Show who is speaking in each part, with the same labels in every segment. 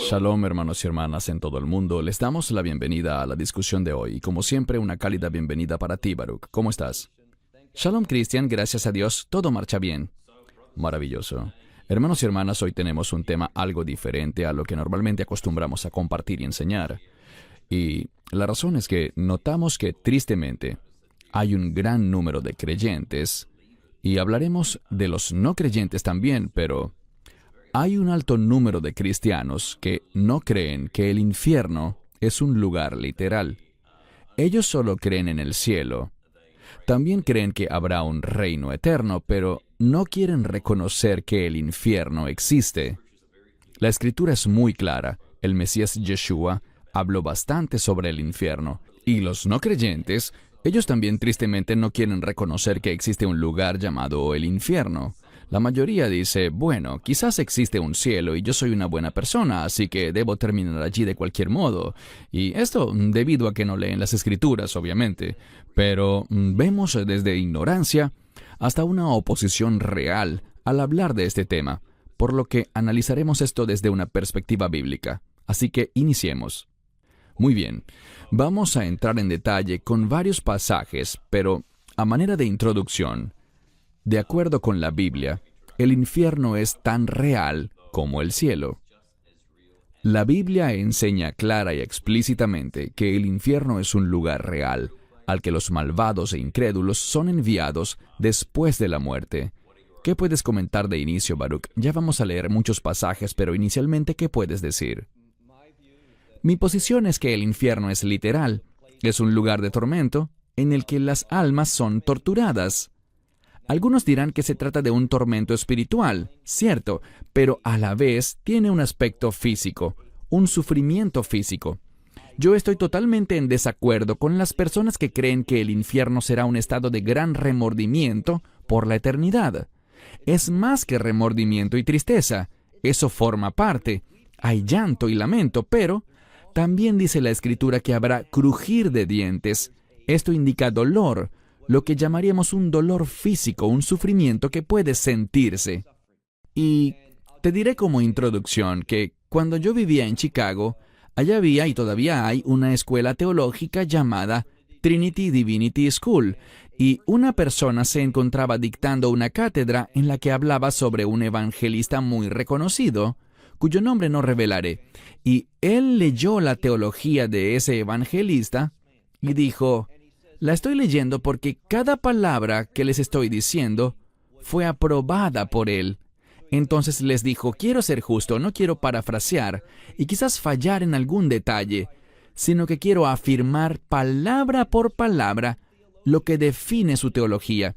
Speaker 1: Shalom, hermanos y hermanas en todo el mundo. Les damos la bienvenida a la discusión de hoy. Y como siempre, una cálida bienvenida para ti, Baruch. ¿Cómo estás? Shalom, Cristian. Gracias a Dios, todo marcha bien. Maravilloso. Hermanos y hermanas, hoy tenemos un tema algo diferente a lo que normalmente acostumbramos a compartir y enseñar. Y la razón es que notamos que, tristemente, hay un gran número de creyentes, y hablaremos de los no creyentes también, pero hay un alto número de cristianos que no creen que el infierno es un lugar literal. Ellos solo creen en el cielo. También creen que habrá un reino eterno, pero no quieren reconocer que el infierno existe. La Escritura es muy clara. El Mesías Yeshua habló bastante sobre el infierno. Y los no creyentes, ellos también tristemente no quieren reconocer que existe un lugar llamado el infierno. La mayoría dice, bueno, quizás existe un cielo y yo soy una buena persona, así que debo terminar allí de cualquier modo. Y esto debido a que no leen las Escrituras, obviamente. Pero vemos desde ignorancia hasta una oposición real al hablar de este tema, por lo que analizaremos esto desde una perspectiva bíblica. Así que iniciemos. Muy bien, vamos a entrar en detalle con varios pasajes, pero a manera de introducción, de acuerdo con la Biblia, el infierno es tan real como el cielo. La Biblia enseña clara y explícitamente que el infierno es un lugar real, al que los malvados e incrédulos son enviados después de la muerte. ¿Qué puedes comentar de inicio, Baruch? Ya vamos a leer muchos pasajes, pero inicialmente, ¿qué puedes decir? Mi posición es que el infierno es literal. Es un lugar de tormento en el que las almas son torturadas. Algunos dirán que se trata de un tormento espiritual, cierto, pero a la vez tiene un aspecto físico, un sufrimiento físico. Yo estoy totalmente en desacuerdo con las personas que creen que el infierno será un estado de gran remordimiento por la eternidad. Es más que remordimiento y tristeza. Eso forma parte. Hay llanto y lamento, pero también dice la Escritura que habrá crujir de dientes. Esto indica dolor, lo que llamaríamos un dolor físico, un sufrimiento que puede sentirse. Y te diré como introducción que cuando yo vivía en Chicago, allá había y todavía hay una escuela teológica llamada Trinity Divinity School, y una persona se encontraba dictando una cátedra en la que hablaba sobre un evangelista muy reconocido, cuyo nombre no revelaré, y él leyó la teología de ese evangelista y dijo, la estoy leyendo porque cada palabra que les estoy diciendo fue aprobada por él. Entonces les dijo, quiero ser justo, no quiero parafrasear y quizás fallar en algún detalle, sino que quiero afirmar palabra por palabra lo que define su teología.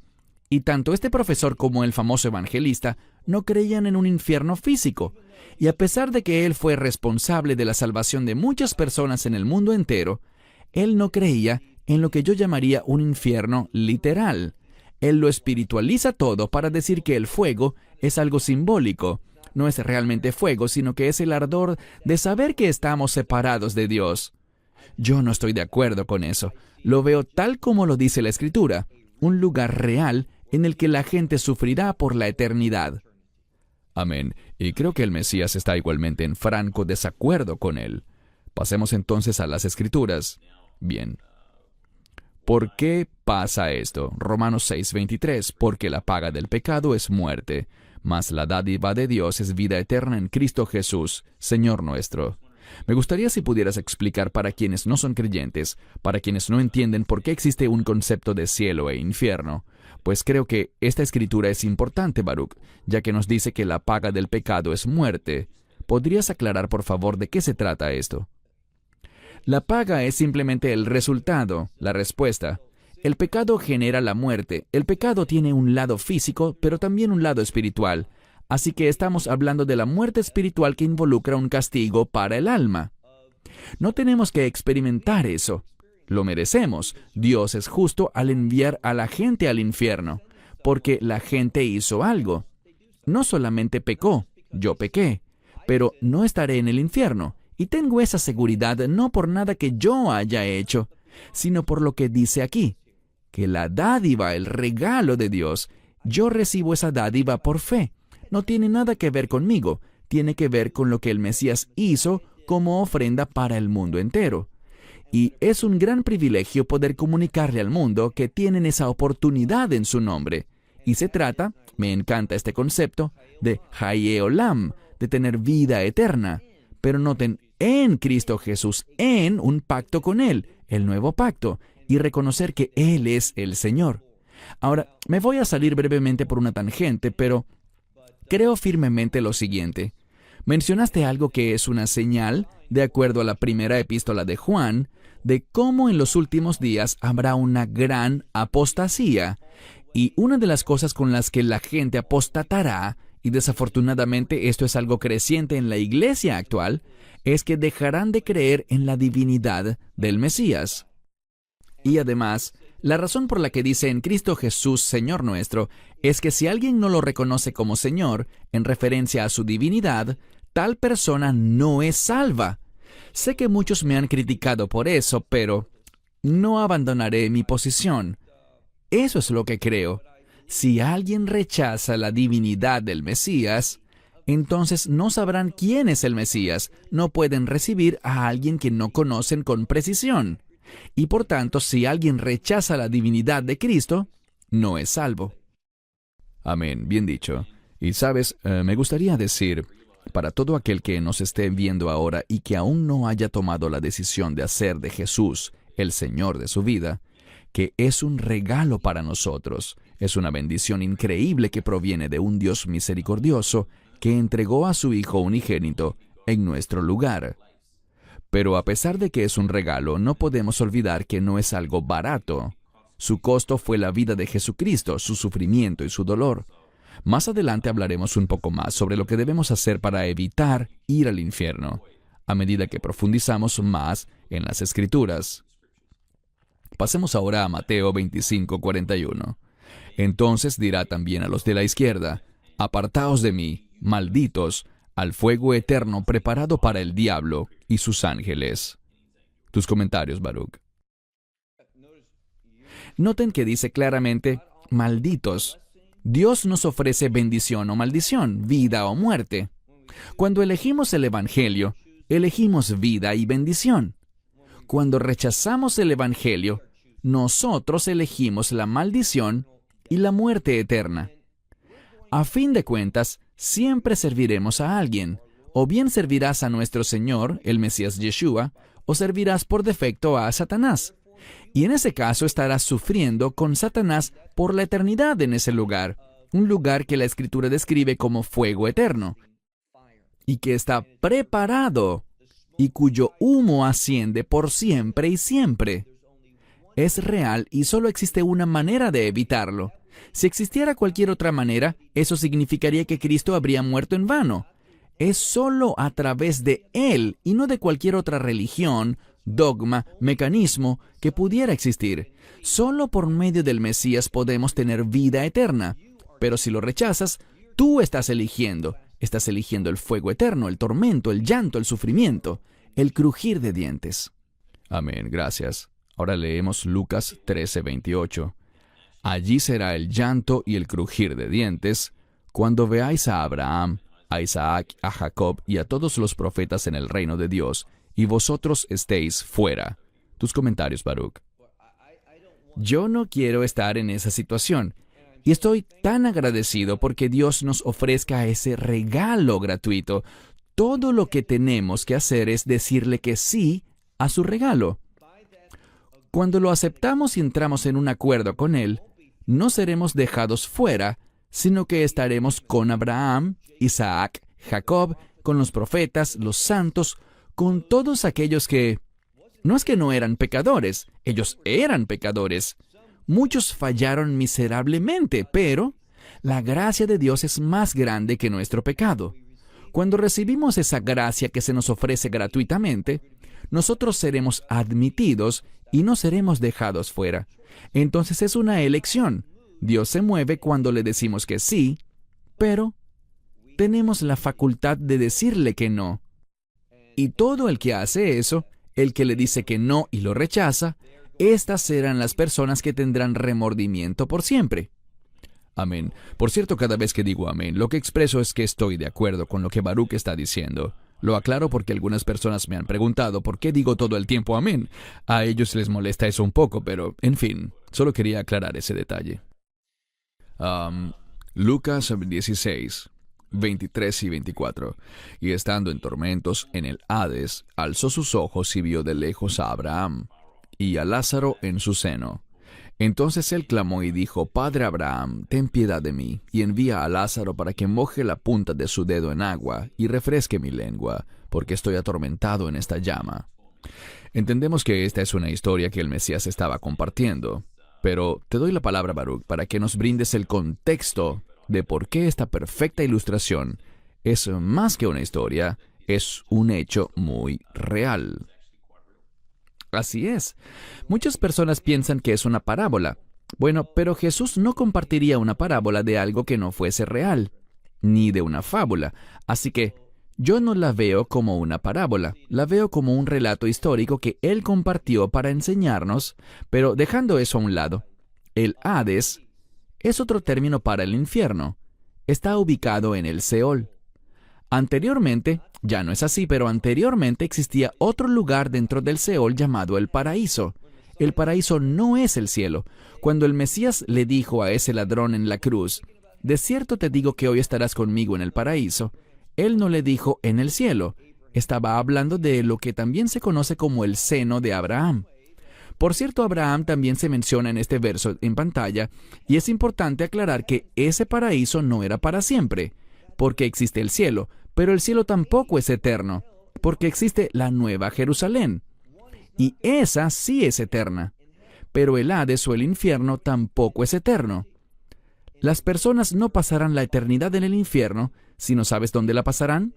Speaker 1: Y tanto este profesor como el famoso evangelista no creían en un infierno físico. Y a pesar de que él fue responsable de la salvación de muchas personas en el mundo entero, él no creía en lo que yo llamaría un infierno literal. Él lo espiritualiza todo para decir que el fuego es algo simbólico. No es realmente fuego, sino que es el ardor de saber que estamos separados de Dios. Yo no estoy de acuerdo con eso. Lo veo tal como lo dice la Escritura, un lugar real en el que la gente sufrirá por la eternidad. Amén. Y creo que el Mesías está igualmente en franco desacuerdo con él. Pasemos entonces a las Escrituras. Bien. ¿Por qué pasa esto? Romanos 6:23. Porque la paga del pecado es muerte, mas la dádiva de Dios es vida eterna en Cristo Jesús, Señor nuestro. Me gustaría si pudieras explicar para quienes no son creyentes, para quienes no entienden por qué existe un concepto de cielo e infierno, pues creo que esta escritura es importante, Baruch, ya que nos dice que la paga del pecado es muerte. ¿Podrías aclarar, por favor, de qué se trata esto? La paga es simplemente el resultado, la respuesta. El pecado genera la muerte. El pecado tiene un lado físico, pero también un lado espiritual. Así que estamos hablando de la muerte espiritual que involucra un castigo para el alma. No tenemos que experimentar eso. Lo merecemos. Dios es justo al enviar a la gente al infierno, porque la gente hizo algo. No solamente pecó, yo pequé, pero no estaré en el infierno. Y tengo esa seguridad no por nada que yo haya hecho, sino por lo que dice aquí, que la dádiva, el regalo de Dios, yo recibo esa dádiva por fe. No tiene nada que ver conmigo. tiene que ver con lo que el Mesías hizo como ofrenda para el mundo entero. Y es un gran privilegio poder comunicarle al mundo que tienen esa oportunidad en su nombre. Y se trata, me encanta este concepto, de Haye Olam, de tener vida eterna. Pero noten, en Cristo Jesús, en un pacto con Él, el nuevo pacto, y reconocer que Él es el Señor. Ahora, me voy a salir brevemente por una tangente, pero creo firmemente lo siguiente. Mencionaste algo que es una señal, de acuerdo a la primera epístola de Juan, de cómo en los últimos días habrá una gran apostasía. Y una de las cosas con las que la gente apostatará, y desafortunadamente esto es algo creciente en la iglesia actual, es que dejarán de creer en la divinidad del Mesías. Y además, la razón por la que dice en Cristo Jesús, Señor nuestro, es que si alguien no lo reconoce como Señor, en referencia a su divinidad, tal persona no es salva. Sé que muchos me han criticado por eso, pero no abandonaré mi posición. Eso es lo que creo. Si alguien rechaza la divinidad del Mesías, entonces no sabrán quién es el Mesías. No pueden recibir a alguien que no conocen con precisión. Y por tanto, si alguien rechaza la divinidad de Cristo, no es salvo. Amén, bien dicho. Y sabes, me gustaría decir, para todo aquel que nos esté viendo ahora y que aún no haya tomado la decisión de hacer de Jesús el Señor de su vida, que es un regalo para nosotros. Es una bendición increíble que proviene de un Dios misericordioso que entregó a su Hijo unigénito en nuestro lugar. Pero a pesar de que es un regalo, no podemos olvidar que no es algo barato. Su costo fue la vida de Jesucristo, su sufrimiento y su dolor. Más adelante hablaremos un poco más sobre lo que debemos hacer para evitar ir al infierno, a medida que profundizamos más en las Escrituras. Pasemos ahora a Mateo 25:41. Entonces dirá también a los de la izquierda, «Apartaos de mí, malditos, al fuego eterno preparado para el diablo y sus ángeles». Tus comentarios, Baruch. Noten que dice claramente, malditos. Dios nos ofrece bendición o maldición, vida o muerte. Cuando elegimos el Evangelio, elegimos vida y bendición. Cuando rechazamos el Evangelio, nosotros elegimos la maldición y la muerte eterna. A fin de cuentas, siempre serviremos a alguien. O bien servirás a nuestro Señor, el Mesías Yeshua, o servirás por defecto a Satanás. Y en ese caso estarás sufriendo con Satanás por la eternidad en ese lugar, un lugar que la Escritura describe como fuego eterno, y que está preparado, y cuyo humo asciende por siempre y siempre. Es real y solo existe una manera de evitarlo. Si existiera cualquier otra manera, eso significaría que Cristo habría muerto en vano. Es solo a través de Él y no de cualquier otra religión, dogma, mecanismo que pudiera existir. Solo por medio del Mesías podemos tener vida eterna. Pero si lo rechazas, tú estás eligiendo. Estás eligiendo el fuego eterno, el tormento, el llanto, el sufrimiento, el crujir de dientes. Amén, gracias. Ahora leemos Lucas 13:28. Allí será el llanto y el crujir de dientes, cuando veáis a Abraham, a Isaac, a Jacob y a todos los profetas en el reino de Dios, y vosotros estéis fuera. Tus comentarios, Baruch. Yo no quiero estar en esa situación, y estoy tan agradecido porque Dios nos ofrezca ese regalo gratuito. Todo lo que tenemos que hacer es decirle que sí a su regalo. Cuando lo aceptamos y entramos en un acuerdo con Él, no seremos dejados fuera, sino que estaremos con Abraham, Isaac, Jacob, con los profetas, los santos, con todos aquellos que... No es que no eran pecadores, ellos eran pecadores. Muchos fallaron miserablemente, pero la gracia de Dios es más grande que nuestro pecado. Cuando recibimos esa gracia que se nos ofrece gratuitamente, nosotros seremos admitidos y no seremos dejados fuera. Entonces es una elección. Dios se mueve cuando le decimos que sí, pero tenemos la facultad de decirle que no. Y todo el que hace eso, el que le dice que no y lo rechaza, estas serán las personas que tendrán remordimiento por siempre. Amén. Por cierto, cada vez que digo amén, lo que expreso es que estoy de acuerdo con lo que Baruch está diciendo. Lo aclaro porque algunas personas me han preguntado por qué digo todo el tiempo amén. A ellos les molesta eso un poco, pero, en fin, solo quería aclarar ese detalle. Lucas 16, 23 y 24. Y estando en tormentos en el Hades, alzó sus ojos y vio de lejos a Abraham y a Lázaro en su seno. Entonces él clamó y dijo: Padre Abraham, ten piedad de mí, y envía a Lázaro para que moje la punta de su dedo en agua y refresque mi lengua, porque estoy atormentado en esta llama. Entendemos que esta es una historia que el Mesías estaba compartiendo, pero te doy la palabra, Baruch, para que nos brindes el contexto de por qué esta perfecta ilustración es más que una historia, es un hecho muy real. Así es. Muchas personas piensan que es una parábola. Bueno, pero Jesús no compartiría una parábola de algo que no fuese real, ni de una fábula. Así que yo no la veo como una parábola, la veo como un relato histórico que Él compartió para enseñarnos, pero dejando eso a un lado. El Hades es otro término para el infierno. Está ubicado en el Seol. Anteriormente, ya no es así, pero anteriormente existía otro lugar dentro del Seol llamado el paraíso. El paraíso no es el cielo. Cuando el Mesías le dijo a ese ladrón en la cruz: de cierto te digo que hoy estarás conmigo en el paraíso, Él no le dijo en el cielo. Estaba hablando de lo que también se conoce como el seno de Abraham. Por cierto, Abraham también se menciona en este verso en pantalla, y es importante aclarar que ese paraíso no era para siempre, porque existe el cielo, pero el cielo tampoco es eterno, porque existe la Nueva Jerusalén, y esa sí es eterna. Pero el Hades o el infierno tampoco es eterno. Las personas no pasarán la eternidad en el infierno. Si no sabes dónde la pasarán,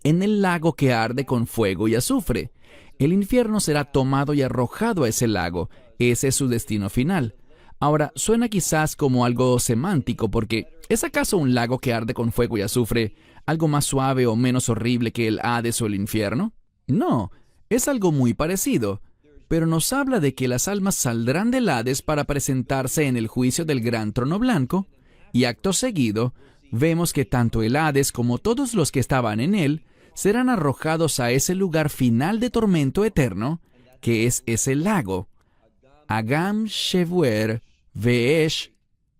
Speaker 1: en el lago que arde con fuego y azufre. El infierno será tomado y arrojado a ese lago. Ese es su destino final. Ahora, suena quizás como algo semántico, porque ¿es acaso un lago que arde con fuego y azufre algo más suave o menos horrible que el Hades o el infierno? No, es algo muy parecido, pero nos habla de que las almas saldrán del Hades para presentarse en el juicio del gran trono blanco, y acto seguido, vemos que tanto el Hades como todos los que estaban en él serán arrojados a ese lugar final de tormento eterno, que es ese lago. Agam Shevuer Veesh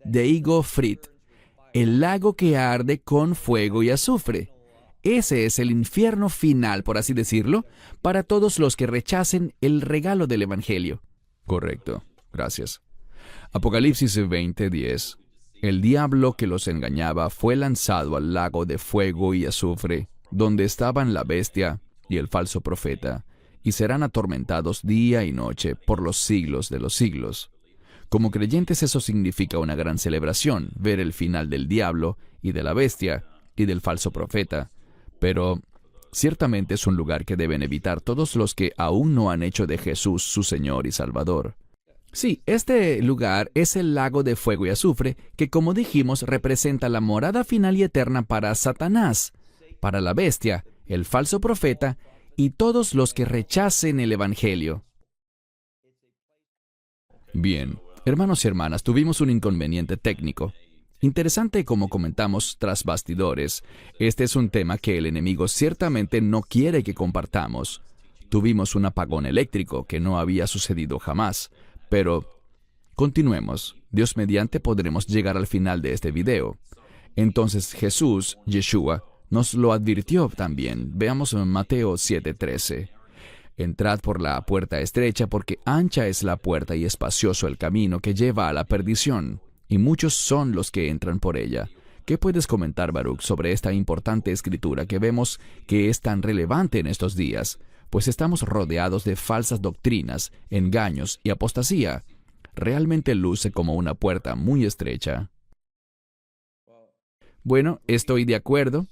Speaker 1: Deigo Frit, el lago que arde con fuego y azufre. Ese es el infierno final, por así decirlo, para todos los que rechacen el regalo del Evangelio. Correcto, gracias. Apocalipsis 20:10. El diablo que los engañaba fue lanzado al lago de fuego y azufre, donde estaban la bestia y el falso profeta, y serán atormentados día y noche por los siglos de los siglos. Como creyentes eso significa una gran celebración, ver el final del diablo y de la bestia y del falso profeta. Pero ciertamente es un lugar que deben evitar todos los que aún no han hecho de Jesús su Señor y Salvador. Sí, este lugar es el lago de fuego y azufre, que como dijimos representa la morada final y eterna para Satanás, para la bestia, el falso profeta y todos los que rechacen el Evangelio. Bien, hermanos y hermanas, tuvimos un inconveniente técnico. Interesante como comentamos tras bastidores, este es un tema que el enemigo ciertamente no quiere que compartamos. Tuvimos un apagón eléctrico que no había sucedido jamás, pero continuemos. Dios mediante podremos llegar al final de este video. Entonces Jesús, Yeshua, nos lo advirtió también. Veamos en Mateo 7:13. Entrad por la puerta estrecha, porque ancha es la puerta y espacioso el camino que lleva a la perdición, y muchos son los que entran por ella. ¿Qué puedes comentar, Baruch, sobre esta importante escritura que vemos que es tan relevante en estos días? Pues estamos rodeados de falsas doctrinas, engaños y apostasía. Realmente luce como una puerta muy estrecha. Bueno, estoy de acuerdo.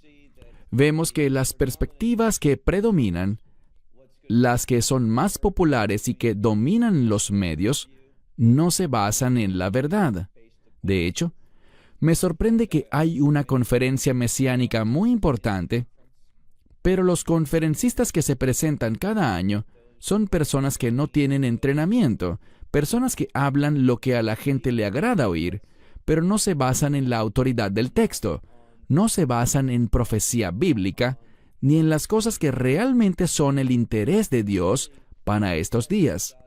Speaker 1: Vemos que las perspectivas que predominan, las que son más populares y que dominan los medios, no se basan en la verdad. De hecho, me sorprende que hay una conferencia mesiánica muy importante, pero los conferencistas que se presentan cada año son personas que no tienen entrenamiento, personas que hablan lo que a la gente le agrada oír, pero no se basan en la autoridad del texto, no se basan en profecía bíblica, ni en las cosas que realmente son el interés de Dios para estos días.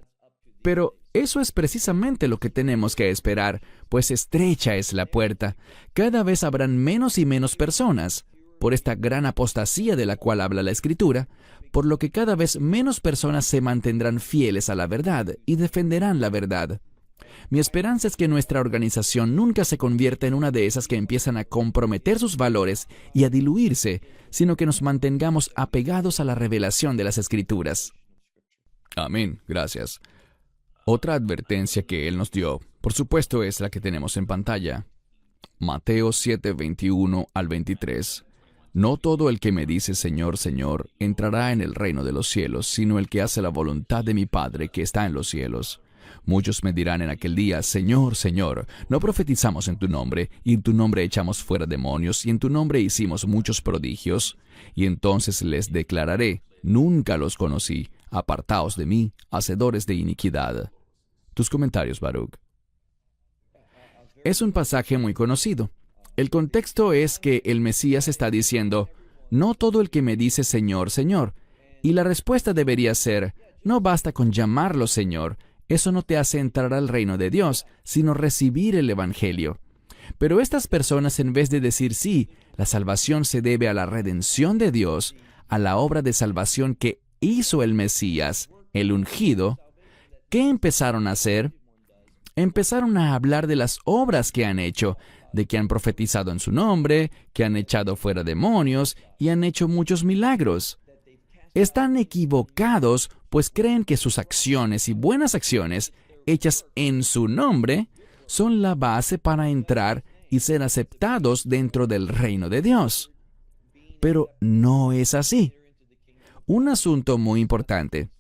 Speaker 1: Pero eso es precisamente lo que tenemos que esperar, pues estrecha es la puerta. Cada vez habrán menos y menos personas, por esta gran apostasía de la cual habla la Escritura, por lo que cada vez menos personas se mantendrán fieles a la verdad y defenderán la verdad. Mi esperanza es que nuestra organización nunca se convierta en una de esas que empiezan a comprometer sus valores y a diluirse, sino que nos mantengamos apegados a la revelación de las Escrituras. Amén, gracias. Otra advertencia que Él nos dio, por supuesto, es la que tenemos en pantalla. Mateo 7, 21 al 23. No todo el que me dice Señor, Señor, entrará en el reino de los cielos, sino el que hace la voluntad de mi Padre que está en los cielos. Muchos me dirán en aquel día, Señor, Señor, ¿no profetizamos en tu nombre, y en tu nombre echamos fuera demonios, y en tu nombre hicimos muchos prodigios? Y entonces les declararé, nunca los conocí, apartaos de mí, hacedores de iniquidad. Tus comentarios, Baruch. Es un pasaje muy conocido. El contexto es que el Mesías está diciendo, no todo el que me dice Señor, Señor. Y la respuesta debería ser, no basta con llamarlo Señor, eso no te hace entrar al reino de Dios, sino recibir el Evangelio. Pero estas personas, en vez de decir sí, la salvación se debe a la redención de Dios, a la obra de salvación que hizo el Mesías, el ungido, ¿qué empezaron a hacer? Empezaron a hablar de las obras que han hecho, de que han profetizado en su nombre, que han echado fuera demonios y han hecho muchos milagros. Están equivocados, pues creen que sus acciones y buenas acciones, hechas en su nombre, son la base para entrar y ser aceptados dentro del reino de Dios. Pero no es así. Un asunto muy importante.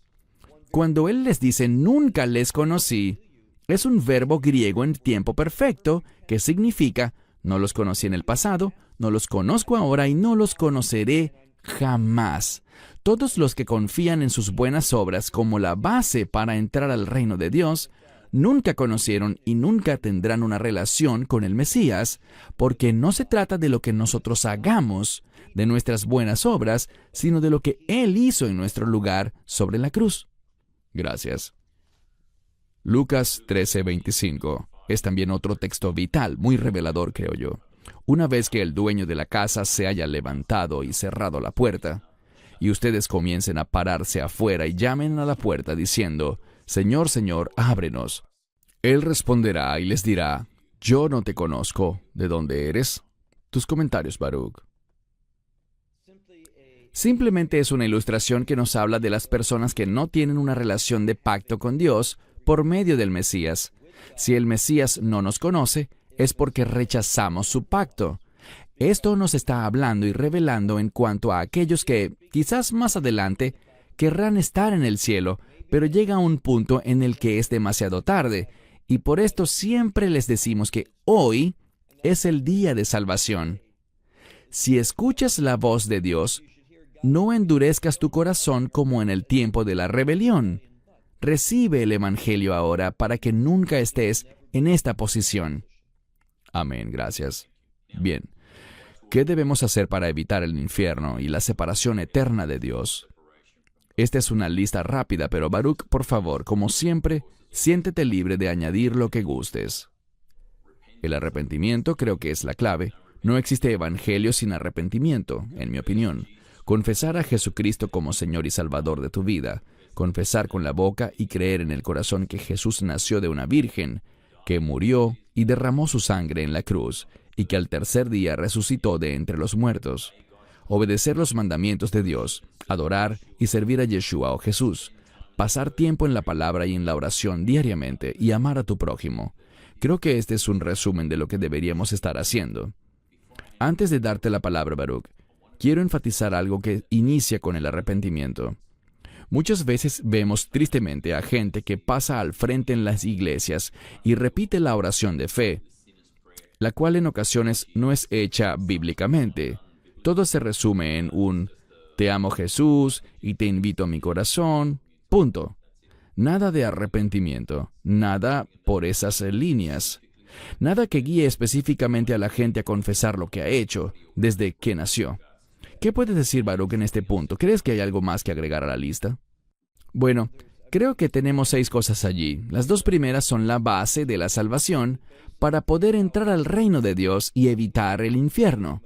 Speaker 1: Cuando Él les dice, nunca les conocí, es un verbo griego en tiempo perfecto que significa, no los conocí en el pasado, no los conozco ahora y no los conoceré jamás. Todos los que confían en sus buenas obras como la base para entrar al reino de Dios, nunca conocieron y nunca tendrán una relación con el Mesías, porque no se trata de lo que nosotros hagamos, de nuestras buenas obras, sino de lo que Él hizo en nuestro lugar sobre la cruz. Gracias. Lucas 13:25 es también otro texto vital, muy revelador, creo yo. Una vez que el dueño de la casa se haya levantado y cerrado la puerta, y ustedes comiencen a pararse afuera y llamen a la puerta diciendo, Señor, Señor, ábrenos. Él responderá y les dirá, yo no te conozco. ¿De dónde eres? Tus comentarios, Baruch. Simplemente es una ilustración que nos habla de las personas que no tienen una relación de pacto con Dios por medio del Mesías. Si el Mesías no nos conoce, es porque rechazamos su pacto. Esto nos está hablando y revelando en cuanto a aquellos que, quizás más adelante, querrán estar en el cielo, pero llega un punto en el que es demasiado tarde, y por esto siempre les decimos que hoy es el día de salvación. Si escuchas la voz de Dios, no endurezcas tu corazón como en el tiempo de la rebelión. Recibe el Evangelio ahora para que nunca estés en esta posición. Amén, gracias. Bien, ¿qué debemos hacer para evitar el infierno y la separación eterna de Dios? Esta es una lista rápida, pero Baruch, por favor, como siempre, siéntete libre de añadir lo que gustes. El arrepentimiento creo que es la clave. No existe evangelio sin arrepentimiento, en mi opinión. Confesar a Jesucristo como Señor y Salvador de tu vida. Confesar con la boca y creer en el corazón que Jesús nació de una virgen, que murió y derramó su sangre en la cruz, y que al tercer día resucitó de entre los muertos. Obedecer los mandamientos de Dios, adorar y servir a Yeshua o Jesús. Pasar tiempo en la palabra y en la oración diariamente y amar a tu prójimo. Creo que este es un resumen de lo que deberíamos estar haciendo. Antes de darte la palabra, Baruch, quiero enfatizar algo que inicia con el arrepentimiento. Muchas veces vemos tristemente a gente que pasa al frente en las iglesias y repite la oración de fe, la cual en ocasiones no es hecha bíblicamente. Todo se resume en un «Te amo Jesús y te invito a mi corazón», punto. Nada de arrepentimiento, nada por esas líneas. Nada que guíe específicamente a la gente a confesar lo que ha hecho desde que nació. ¿Qué puedes decir, Baruch, en este punto? ¿Crees que hay algo más que agregar a la lista? Bueno, creo que tenemos 6 cosas allí. Las 2 primeras son la base de la salvación para poder entrar al reino de Dios y evitar el infierno.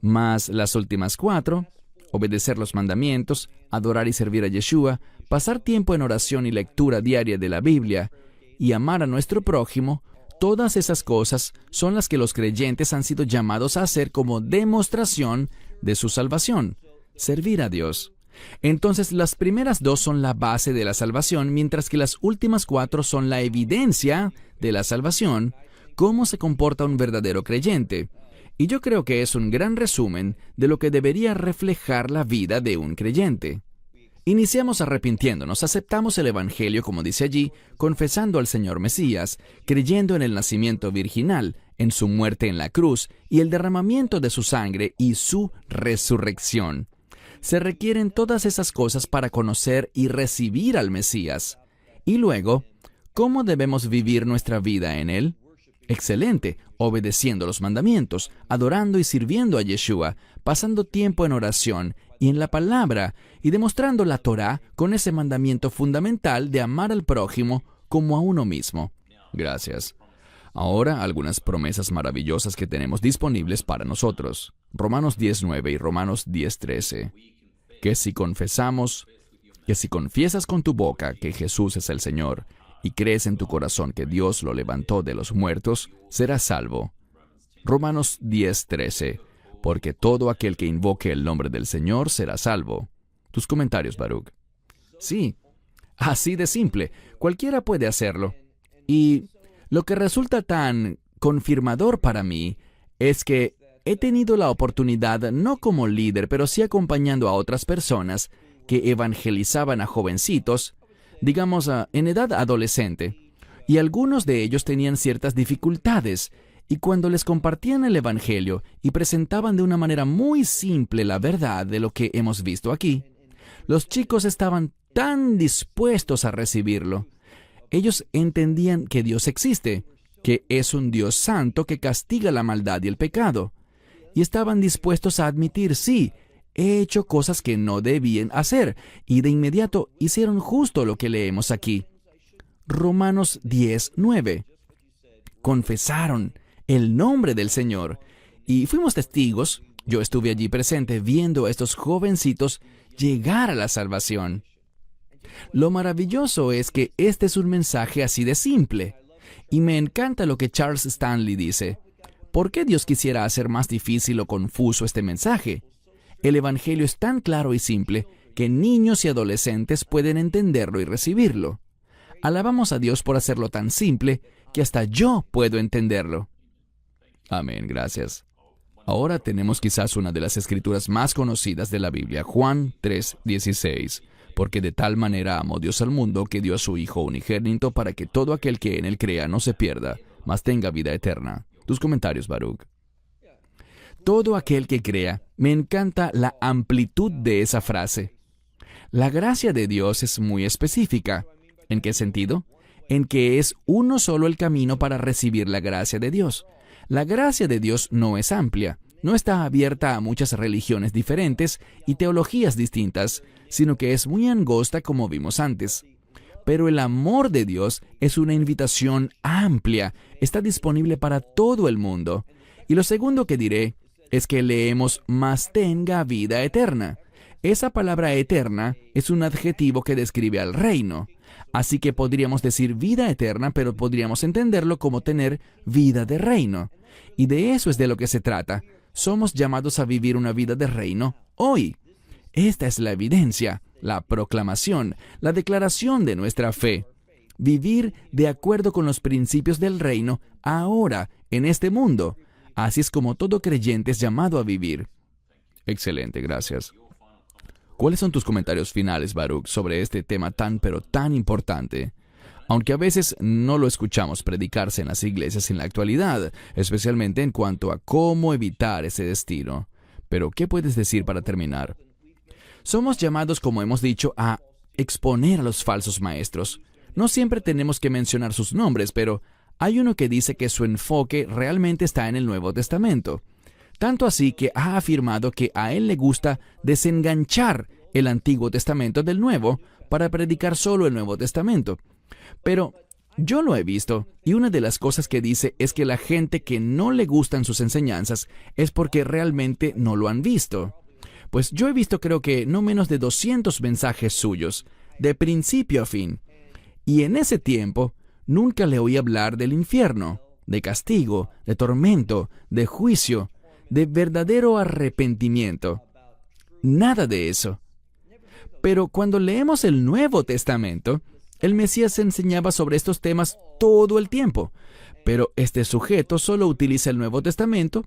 Speaker 1: Más las últimas 4, obedecer los mandamientos, adorar y servir a Yeshua, pasar tiempo en oración y lectura diaria de la Biblia y amar a nuestro prójimo. Todas esas cosas son las que los creyentes han sido llamados a hacer como demostración de su salvación, servir a Dios. Entonces, las primeras 2 son la base de la salvación, mientras que las últimas 4 son la evidencia de la salvación, cómo se comporta un verdadero creyente. Y yo creo que es un gran resumen de lo que debería reflejar la vida de un creyente. Iniciamos arrepintiéndonos, aceptamos el Evangelio, como dice allí, confesando al Señor Mesías, creyendo en el nacimiento virginal, en su muerte en la cruz y el derramamiento de su sangre y su resurrección. Se requieren todas esas cosas para conocer y recibir al Mesías. Y luego, ¿cómo debemos vivir nuestra vida en Él? Excelente, obedeciendo los mandamientos, adorando y sirviendo a Yeshua, pasando tiempo en oración y en la palabra, y demostrando la Torá con ese mandamiento fundamental de amar al prójimo como a uno mismo. Gracias. Ahora, algunas promesas maravillosas que tenemos disponibles para nosotros. Romanos 10:9 y Romanos 10:13. Que si confiesas con tu boca que Jesús es el Señor, y crees en tu corazón que Dios lo levantó de los muertos, serás salvo. Romanos 10:13. Porque todo aquel que invoque el nombre del Señor será salvo. Tus comentarios, Baruch. Sí, así de simple. Cualquiera puede hacerlo. Y lo que resulta tan confirmador para mí es que he tenido la oportunidad, no como líder, pero sí acompañando a otras personas que evangelizaban a jovencitos, digamos, en edad adolescente, y algunos de ellos tenían ciertas dificultades, y cuando les compartían el Evangelio y presentaban de una manera muy simple la verdad de lo que hemos visto aquí, los chicos estaban tan dispuestos a recibirlo. Ellos entendían que Dios existe, que es un Dios santo que castiga la maldad y el pecado, y estaban dispuestos a admitir, sí, he hecho cosas que no debían hacer, y de inmediato hicieron justo lo que leemos aquí. Romanos 10:9. Confesaron el nombre del Señor, y fuimos testigos. Yo estuve allí presente viendo a estos jovencitos llegar a la salvación. Lo maravilloso es que este es un mensaje así de simple, y me encanta lo que Charles Stanley dice. ¿Por qué Dios quisiera hacer más difícil o confuso este mensaje? El Evangelio es tan claro y simple que niños y adolescentes pueden entenderlo y recibirlo. Alabamos a Dios por hacerlo tan simple que hasta yo puedo entenderlo. Amén, gracias. Ahora tenemos quizás una de las escrituras más conocidas de la Biblia, Juan 3:16. Porque de tal manera amó Dios al mundo que dio a su Hijo unigénito para que todo aquel que en él crea no se pierda, mas tenga vida eterna. Tus comentarios, Baruch. Todo aquel que crea. Me encanta la amplitud de esa frase. La gracia de Dios es muy específica. ¿En qué sentido? En que es uno solo el camino para recibir la gracia de Dios. La gracia de Dios no es amplia, no está abierta a muchas religiones diferentes y teologías distintas, sino que es muy angosta como vimos antes. Pero el amor de Dios es una invitación amplia, está disponible para todo el mundo. Y lo segundo que diré es que leemos "mas tenga vida eterna". Esa palabra eterna es un adjetivo que describe al reino. Así que podríamos decir vida eterna, pero podríamos entenderlo como tener vida de reino. Y de eso es de lo que se trata. Somos llamados a vivir una vida de reino hoy. Esta es la evidencia, la proclamación, la declaración de nuestra fe. Vivir de acuerdo con los principios del reino ahora, en este mundo. Así es como todo creyente es llamado a vivir. Excelente, gracias. ¿Cuáles son tus comentarios finales, Baruch, sobre este tema tan pero tan importante? Aunque a veces no lo escuchamos predicarse en las iglesias en la actualidad, especialmente en cuanto a cómo evitar ese destino. Pero, ¿qué puedes decir para terminar? Somos llamados, como hemos dicho, a exponer a los falsos maestros. No siempre tenemos que mencionar sus nombres, pero hay uno que dice que su enfoque realmente está en el Nuevo Testamento. Tanto así que ha afirmado que a él le gusta desenganchar el Antiguo Testamento del Nuevo para predicar solo el Nuevo Testamento. Pero yo lo he visto, y una de las cosas que dice es que la gente que no le gustan sus enseñanzas es porque realmente no lo han visto. Pues yo he visto creo que no menos de 200 mensajes suyos, de principio a fin. Y en ese tiempo, nunca le oí hablar del infierno, de castigo, de tormento, de juicio, de verdadero arrepentimiento. Nada de eso. Pero cuando leemos el Nuevo Testamento, el Mesías enseñaba sobre estos temas todo el tiempo. Pero este sujeto solo utiliza el Nuevo Testamento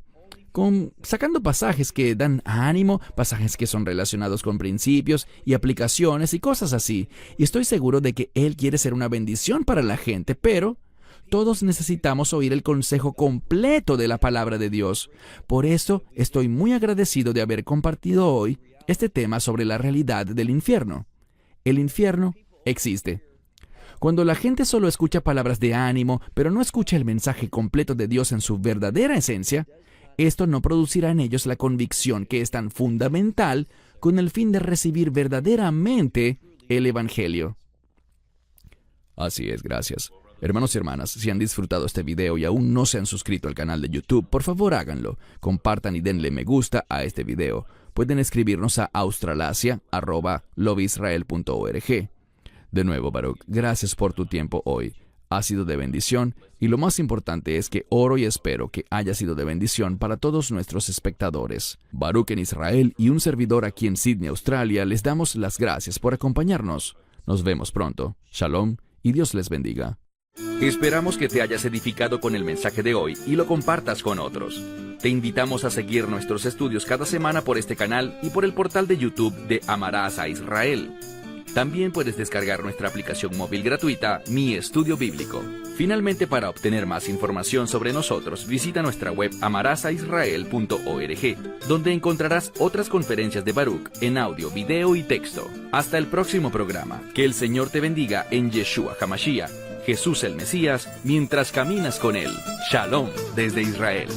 Speaker 1: sacando pasajes que dan ánimo, pasajes que son relacionados con principios y aplicaciones y cosas así. Y estoy seguro de que él quiere ser una bendición para la gente, pero todos necesitamos oír el consejo completo de la palabra de Dios. Por eso estoy muy agradecido de haber compartido hoy este tema sobre la realidad del infierno. El infierno existe. Cuando la gente solo escucha palabras de ánimo, pero no escucha el mensaje completo de Dios en su verdadera esencia, esto no producirá en ellos la convicción que es tan fundamental con el fin de recibir verdaderamente el Evangelio. Así es, gracias. Hermanos y hermanas, si han disfrutado este video y aún no se han suscrito al canal de YouTube, por favor háganlo. Compartan y denle me gusta a este video. Pueden escribirnos a australasia@lovisrael.org. De nuevo, Baruch, gracias por tu tiempo hoy. Ha sido de bendición, y lo más importante es que oro y espero que haya sido de bendición para todos nuestros espectadores. Baruch en Israel y un servidor aquí en Sydney, Australia, les damos las gracias por acompañarnos. Nos vemos pronto. Shalom y Dios les bendiga.
Speaker 2: Esperamos que te hayas edificado con el mensaje de hoy y lo compartas con otros. Te invitamos a seguir nuestros estudios cada semana por este canal y por el portal de YouTube de Amarás a Israel. También puedes descargar nuestra aplicación móvil gratuita, Mi Estudio Bíblico. Finalmente, para obtener más información sobre nosotros, visita nuestra web amarasaisrael.org, donde encontrarás otras conferencias de Baruch en audio, video y texto. Hasta el próximo programa. Que el Señor te bendiga en Yeshua HaMashiach, Jesús el Mesías, mientras caminas con Él. Shalom desde Israel.